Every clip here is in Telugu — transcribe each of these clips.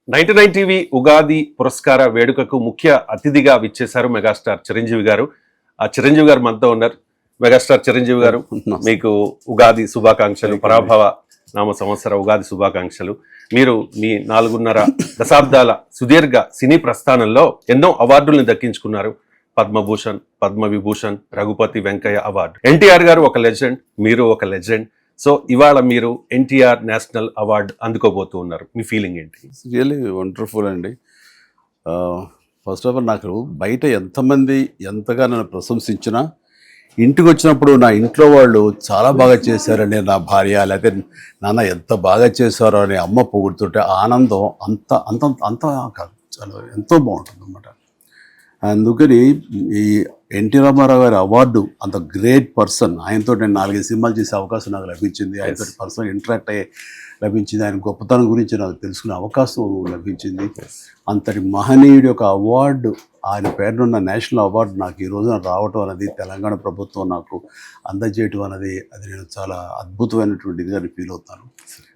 99 టీవీ ఉగాది పురస్కార వేడుకకు ముఖ్య అతిథిగా విచ్చేశారు మెగాస్టార్ చిరంజీవి గారు. ఆ చిరంజీవి గారు మనతో ఉన్నారు. మెగాస్టార్ చిరంజీవి గారు, మీకు ఉగాది శుభాకాంక్షలు, పరాభవ నామ సంవత్సర ఉగాది శుభాకాంక్షలు. మీరు మీ 4.5 దశాబ్దాల సుదీర్ఘ సినీ ప్రస్థానంలో ఎన్నో అవార్డుల్ని దక్కించుకున్నారు. పద్మభూషణ్, పద్మవిభూషణ్, రఘుపతి వెంకయ్య అవార్డు. ఎన్టీఆర్ గారు ఒక లెజెండ్, మీరు ఒక లెజెండ్. సో ఇవాళ మీరు ఎన్టీఆర్ నేషనల్ అవార్డు అందుకోబోతూ ఉన్నారు. మీ ఫీలింగ్ ఏంటి? రియల్లీ వండర్ఫుల్ అండి. ఫస్ట్ ఆఫ్ ఆల్, నాకు బయట ఎంతమంది ఎంతగా నన్ను ప్రశంసించినా ఇంటికి వచ్చినప్పుడు నా ఇంట్లో వాళ్ళు చాలా బాగా చేశారని నా భార్య, లేకపోతే నాన్న ఎంత బాగా చేశారో అని అమ్మ పొగుడుతుంటే ఆనందం అంత అంత అంత కాదు, చాలా ఎంతో బాగుంటుంది అన్నమాట. అందుకని ఈ ఎన్టీ రామారావు గారి అవార్డు, అంత గ్రేట్ పర్సన్, ఆయనతో నేను 4 సినిమాలు చేసే అవకాశం నాకు లభించింది. ఆయనతో పర్సనల్ ఇంటరాక్ట్ అయ్యే లభించింది. ఆయన గొప్పతనం గురించి నాకు తెలుసుకునే అవకాశం లభించింది. అంతటి మహనీయుడి యొక్క అవార్డు, ఆయన పేరునున్న నేషనల్ అవార్డు నాకు ఈ రోజున రావటం అనేది, తెలంగాణ ప్రభుత్వం నాకు అందజేయటం అనేది, అది నేను చాలా అద్భుతమైనటువంటి ఇదిగా ఫీల్ అవుతాను.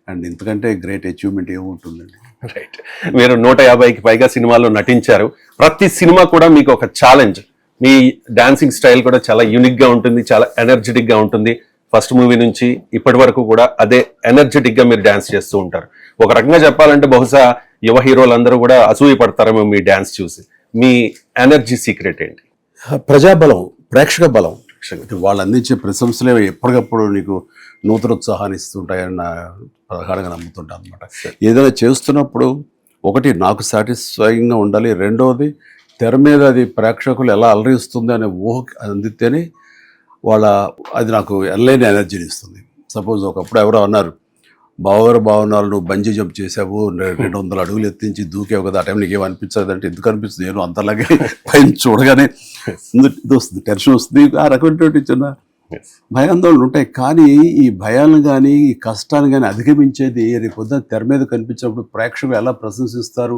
అండ్ ఇంతకంటే గ్రేట్ అచీవ్మెంట్ ఏముంటుందండి. రైట్. మీరు 150కి పైగా సినిమాల్లో నటించారు. ప్రతి సినిమా కూడా మీకు ఒక ఛాలెంజ్. మీ డాన్సింగ్ స్టైల్ కూడా చాలా యూనిక్గా ఉంటుంది, చాలా ఎనర్జెటిక్గా ఉంటుంది. ఫస్ట్ మూవీ నుంచి ఇప్పటి వరకు కూడా అదే ఎనర్జెటిక్గా మీరు డాన్స్ చేస్తూ ఉంటారు. ఒక రకంగా చెప్పాలంటే బహుశా యువ హీరోలందరూ కూడా అసూయ పడతారేమో మీ డాన్స్ చూసి. మీ ఎనర్జీ సీక్రెట్ ఏంటి? ప్రజాబలం, ప్రేక్షక బలం. వాళ్ళు అందించే ప్రశంసలే ఎప్పటికప్పుడు నీకు నూతనోత్సాహాన్ని ఇస్తుంటాయని నా ప్రగాఢంగా నమ్ముతుంటాను అనమాట. ఏదైనా చేస్తున్నప్పుడు ఒకటి నాకు సాటిస్ఫైయింగ్గా ఉండాలి, రెండవది తెర మీద అది ప్రేక్షకులు ఎలా అలరిస్తుంది అనే ఊహ అందితేనే అది నాకు ఎనలేని ఎనర్జీని ఇస్తుంది. సపోజ్ ఒకప్పుడు ఎవరో అన్నారు, బాగున్నారు, నువ్వు బంజీ జంప్ చేసావు, 200 అడుగులు ఎత్తించి దూకేవు కదా, ఆ టైం నీకు ఏమనిపించదు అంటే, ఎందుకు అనిపిస్తుంది, నేను అంతలాగే పైన చూడగానే ఇది వస్తుంది, టెన్షన్ వస్తుంది, ఆ రకమైనటువంటి చిన్న భయాందోళనలు ఉంటాయి. కానీ ఈ భయాలను కానీ ఈ కష్టాన్ని కానీ అధిగమించేది రేపు పొద్దున తెర మీద కనిపించినప్పుడు ప్రేక్షకులు ఎలా ప్రశంసిస్తారు